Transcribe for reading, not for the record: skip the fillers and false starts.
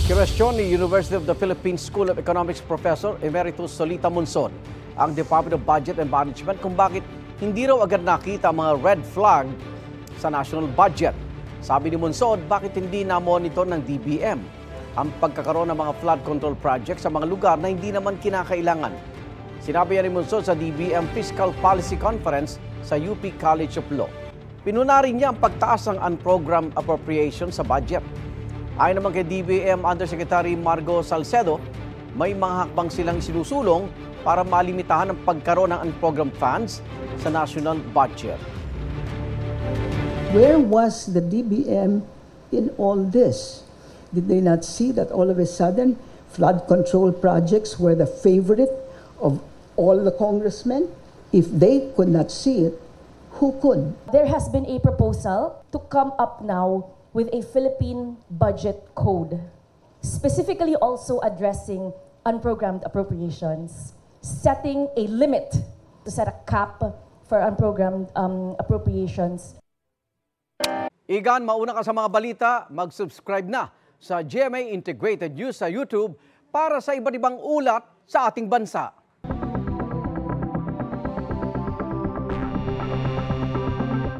Kinwestiyon ni University of the Philippines School of Economics Professor Emeritus Solita Monzon ang Department of Budget and Management kung bakit hindi raw agad nakita ang mga red flag sa national budget. Sabi ni Monzon, bakit hindi na-monitor ng DBM ang pagkakaroon ng mga flood control projects sa mga lugar na hindi naman kinakailangan. Sinabi ni Monzon sa DBM Fiscal Policy Conference sa UP College of Law. Pinuna rin niya ang pagtaas ng unprogrammed appropriation sa budget. Ayon naman kay DBM Undersecretary Margo Salcedo, may mga hakbang silang sinusulong para malimitahan ang pagkaroon ng unprogrammed funds sa national budget. Where was the DBM in all this? Did they not see that all of a sudden flood control projects were the favorite of all the congressmen? If they could not see it, who could? There has been a proposal to come up now with a Philippine budget code, specifically also addressing unprogrammed appropriations, setting a limit to set a cap for unprogrammed appropriations. Igan, mauna ka sa mga balita, mag-subscribe na sa GMA Integrated News sa YouTube para sa iba't ibang ulat sa ating bansa.